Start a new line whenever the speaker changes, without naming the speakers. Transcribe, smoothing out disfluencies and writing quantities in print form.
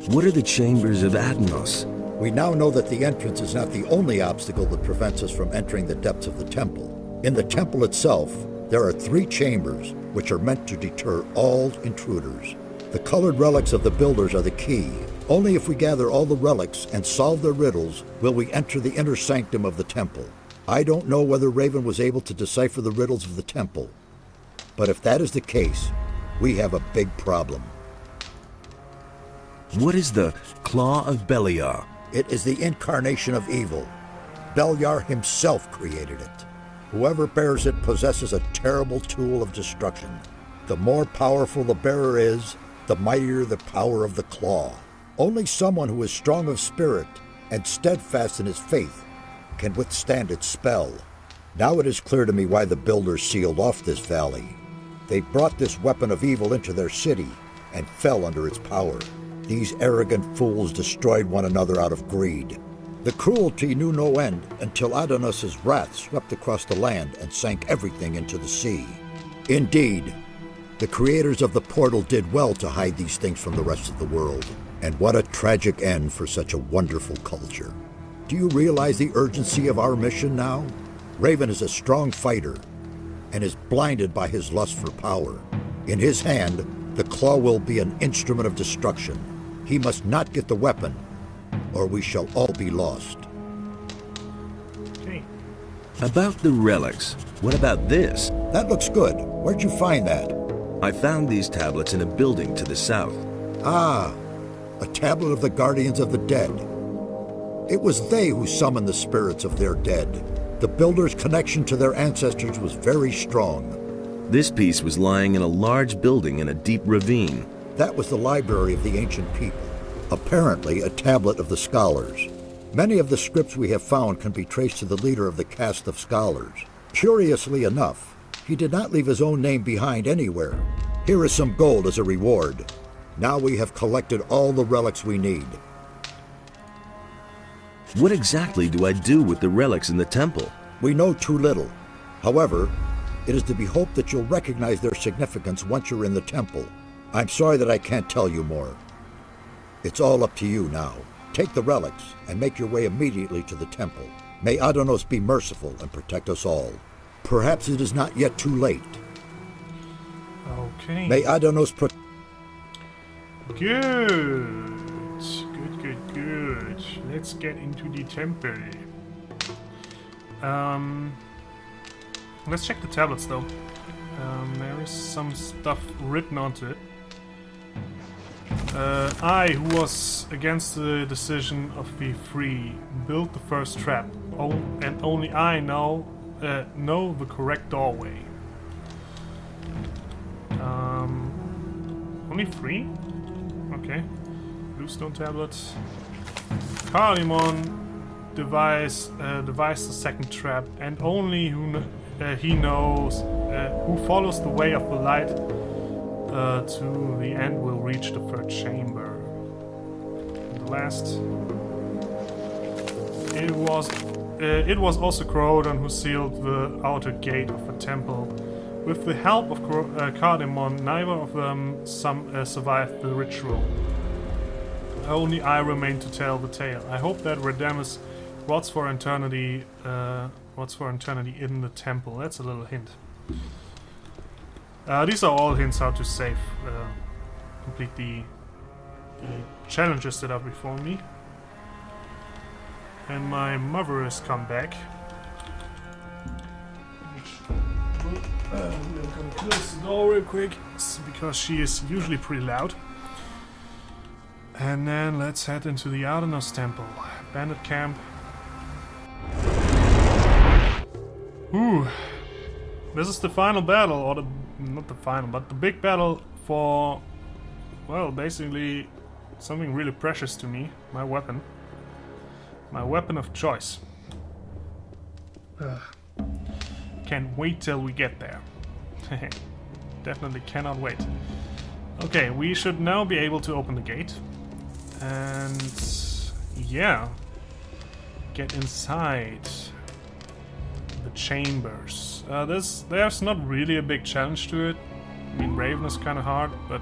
What are the chambers of Adanos?
We now know that the entrance is not the only obstacle that prevents us from entering the depths of the temple. In the temple itself, there are 3 chambers which are meant to deter all intruders. The colored relics of the builders are the key. Only if we gather all the relics and solve their riddles will we enter the inner sanctum of the temple. I don't know whether Raven was able to decipher the riddles of the temple, but if that is the case, we have a big problem.
What is the Claw of Beliar?
It is the incarnation of evil. Beliar himself created it. Whoever bears it possesses a terrible tool of destruction. The more powerful the bearer is, the mightier the power of the claw. Only someone who is strong of spirit and steadfast in his faith can withstand its spell. Now it is clear to me why the builders sealed off this valley. They brought this weapon of evil into their city and fell under its power. These arrogant fools destroyed one another out of greed. The cruelty knew no end until Adanos' wrath swept across the land and sank everything into the sea. Indeed, the creators of the portal did well to hide these things from the rest of the world. And what a tragic end for such a wonderful culture. Do you realize the urgency of our mission now? Raven is a strong fighter and is blinded by his lust for power. In his hand, the claw will be an instrument of destruction. He must not get the weapon, or we shall all be lost.
Okay. About the relics, what about this?
That looks good. Where'd you find that?
I found these tablets in a building to the south.
Ah, a tablet of the guardians of the dead. It was they who summoned the spirits of their dead. The builders' connection to their ancestors was very strong.
This piece was lying in a large building in a deep ravine.
That was the library of the ancient people, apparently a tablet of the scholars. Many of the scripts we have found can be traced to the leader of the caste of scholars. Curiously enough, he did not leave his own name behind anywhere. Here is some gold as a reward. Now we have collected all the relics we need.
What exactly do I do with the relics in the temple?
We know too little. However, it is to be hoped that you'll recognize their significance once you're in the temple. I'm sorry that I can't tell you more. It's all up to you now. Take the relics and make your way immediately to the temple. May Adanos be merciful and protect us all. Perhaps it is not yet too late.
Okay.
May Adanos protect...
Good. Let's get into the temple. Let's check the tablets though. There is some stuff written onto it. I, who was against the decision of the free, built the first trap. And only I know the correct doorway. Only 3? Okay. Bluestone tablets. Cardamon devised the second trap, and only he knows who follows the way of the light to the end will reach the third chamber. And the last, it was also Croydon who sealed the outer gate of the temple. With the help of Cardamon, neither of them survived the ritual. Only I remain to tell the tale. I hope that Redemus rots for eternity in the temple. That's a little hint. These are all hints how to save, complete the challenges that are before me. And my mother has come back. We're gonna close the door real quick because she is usually pretty loud. And then let's head into the Adanos temple. Bandit camp. Ooh. This is the final battle, or not the final, but the big battle for, well, basically something really precious to me. My weapon. My weapon of choice. Can't wait till we get there. Definitely cannot wait. Okay, we should now be able to open the gate. And yeah, get inside the chambers. There's not really a big challenge to it. I mean, Raven is kind of hard, but